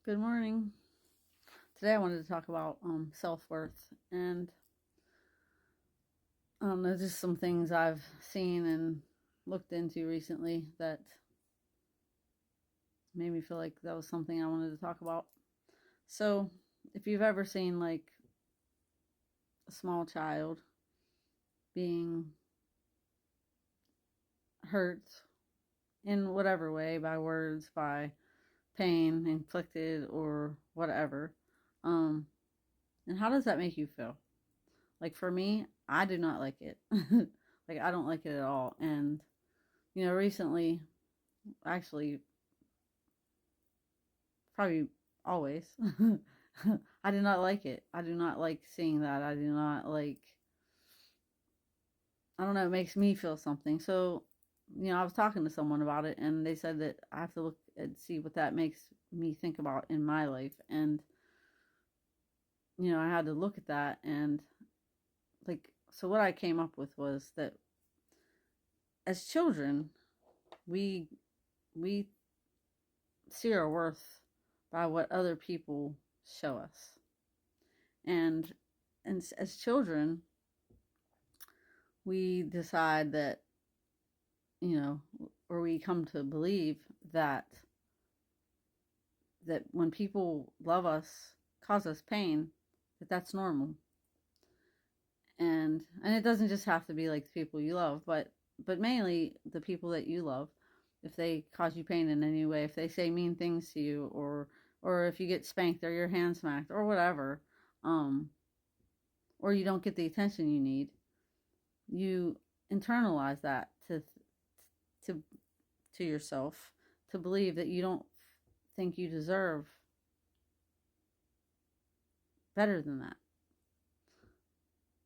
Good morning. Today I wanted to talk about self-worth, and I don't know, just some things I've seen and looked into recently that made me feel like that was something I wanted to talk about. So, if you've ever seen like a small child being hurt in whatever way, by words, by pain inflicted or whatever, um, and how does that make you feel? Like for me, I do not like it. Like I don't like it at all. And recently, actually, probably always, I do not like it. I do not like seeing that. I do not like, I don't know, it makes me feel something. So, I was talking to someone about it and they said that I have to look and see what that makes me think about in my life. And, I had to look at that and like, so what I came up with was that as children, we we see our worth by what other people show us. And as children, we decide that, or we come to believe that when people love us, cause us pain, that's normal. And it doesn't just have to be like the people you love, but mainly the people that you love. If they cause you pain in any way, if they say mean things to you, or if you get spanked or your hand smacked or whatever, um, or you don't get the attention you need, you internalize that to to yourself, to believe that you don't think you deserve better than that.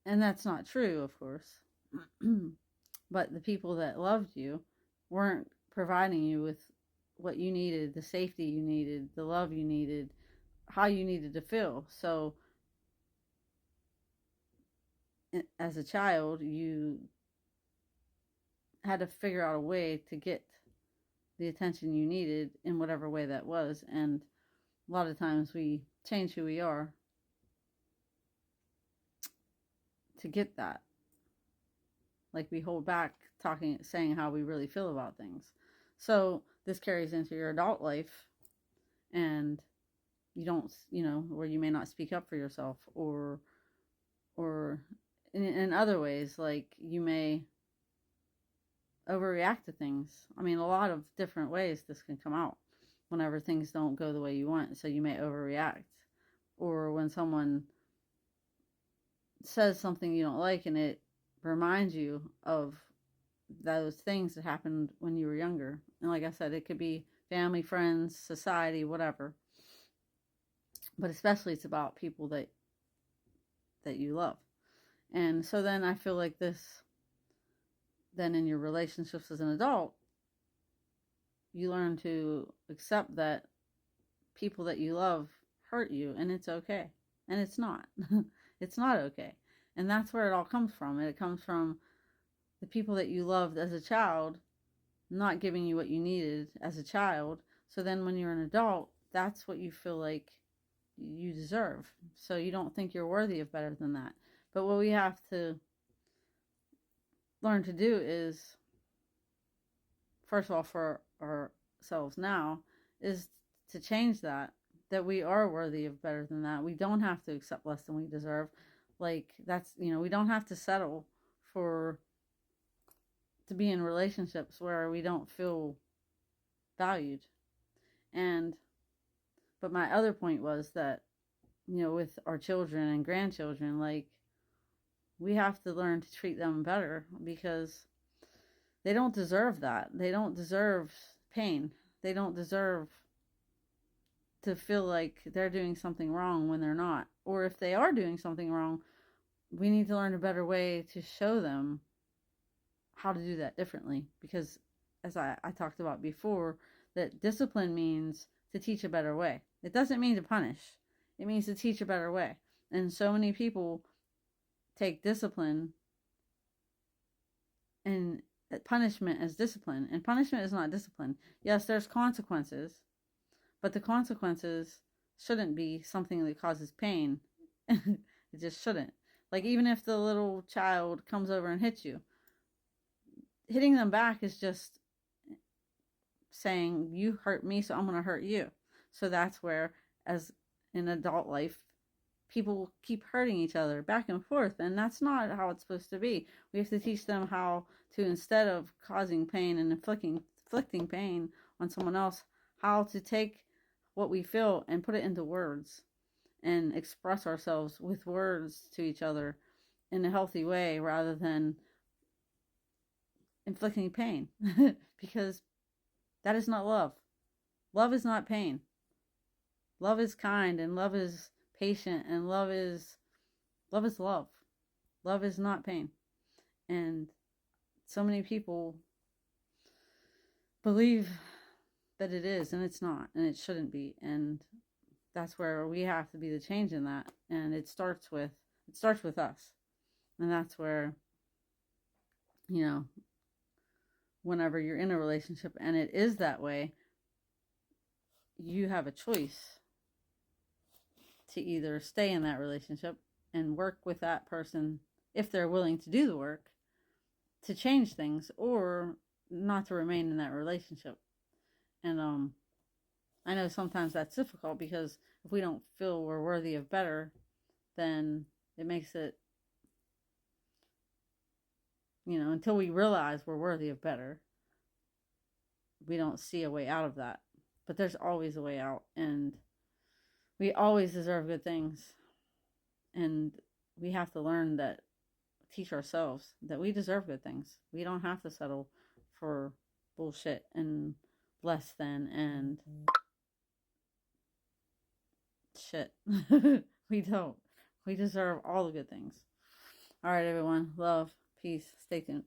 And that's not true, of course. But the people that loved you weren't providing you with what you needed, the safety you needed, the love you needed, how you needed to feel. So as a child, you had to figure out a way to get the attention you needed in whatever way that was. And a lot of times we change who we are to get that. Like we hold back saying how we really feel about things. So this carries into your adult life, and you don't, where you may not speak up for yourself, or in other ways, like you may overreact to things. I mean, a lot of different ways this can come out whenever things don't go the way you want. So you may overreact, or when someone says something you don't like and it reminds you of those things that happened when you were younger. And like I said, it could be family, friends, society, whatever. But especially it's about people that you love. And so then I feel like this, then in your relationships as an adult, you learn to accept that people that you love hurt you, and it's okay. And it's not. It's not okay. And that's where it all comes from. And it comes from the people that you loved as a child not giving you what you needed as a child. So then when you're an adult, that's what you feel like you deserve. So you don't think you're worthy of better than that. But what we have to learn to do is, first of all, for ourselves now, is to change that we are worthy of better than that. We don't have to accept less than we deserve. Like that's, we don't have to settle for to be in relationships where we don't feel valued. And but my other point was that, with our children and grandchildren, like we have to learn to treat them better because they don't deserve that. They don't deserve pain. They don't deserve to feel like they're doing something wrong when they're not. Or if they are doing something wrong, we need to learn a better way to show them how to do that differently. Because as I talked about before, that discipline means to teach a better way. It doesn't mean to punish. It means to teach a better way. And so many people take discipline and punishment as discipline. And punishment is not discipline. Yes, there's consequences, But the consequences shouldn't be something that causes pain. It just shouldn't. Like, even if the little child comes over and hits you, hitting them back is just saying, you hurt me, so I'm going to hurt you. So that's where, as in adult life, people keep hurting each other back and forth, and that's not how it's supposed to be. We have to teach them how to, instead of causing pain and inflicting pain on someone else, how to take what we feel and put it into words and express ourselves with words to each other in a healthy way rather than inflicting pain. Because that is not love. Love is not pain. Love is kind, and love is patient, and love is love. Love is not pain. And so many people believe that it is, and it's not, and it shouldn't be. And that's where we have to be the change in that. And it starts with us. And that's where, whenever you're in a relationship and it is that way, you have a choice to either stay in that relationship and work with that person if they're willing to do the work to change things, or not to remain in that relationship. And I know sometimes that's difficult, because if we don't feel we're worthy of better, then it makes it, until we realize we're worthy of better, we don't see a way out of that. But there's always a way out, and we always deserve good things. And we have to learn that, teach ourselves that we deserve good things. We don't have to settle for bullshit and less than and shit. We don't. We deserve all the good things. All right, everyone. Love, peace. Stay tuned.